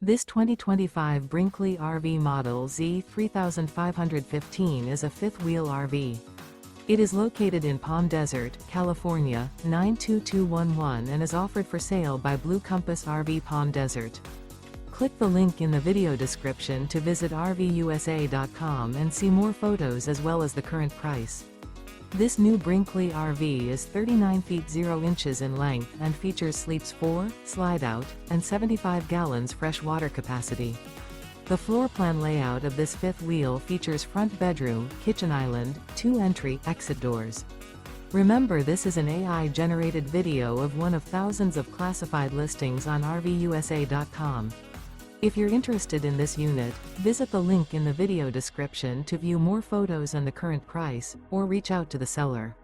This 2025 Brinkley RV Model Z 3515 is a fifth-wheel RV. It is located in Palm Desert, California, 92211 and is offered for sale by Blue Compass RV Palm Desert. Click the link in the video description to visit RVUSA.com and see more photos as well as the current price. This new Brinkley RV is 39 feet 0 inches in length and features sleeps 4, slide-out, and 75 gallons fresh water capacity. The floor plan layout of this fifth wheel features front bedroom, kitchen island, 2 entry/exit doors. Remember, this is an AI-generated video of one of thousands of classified listings on RVUSA.com. If you're interested in this unit, visit the link in the video description to view more photos and the current price, or reach out to the seller.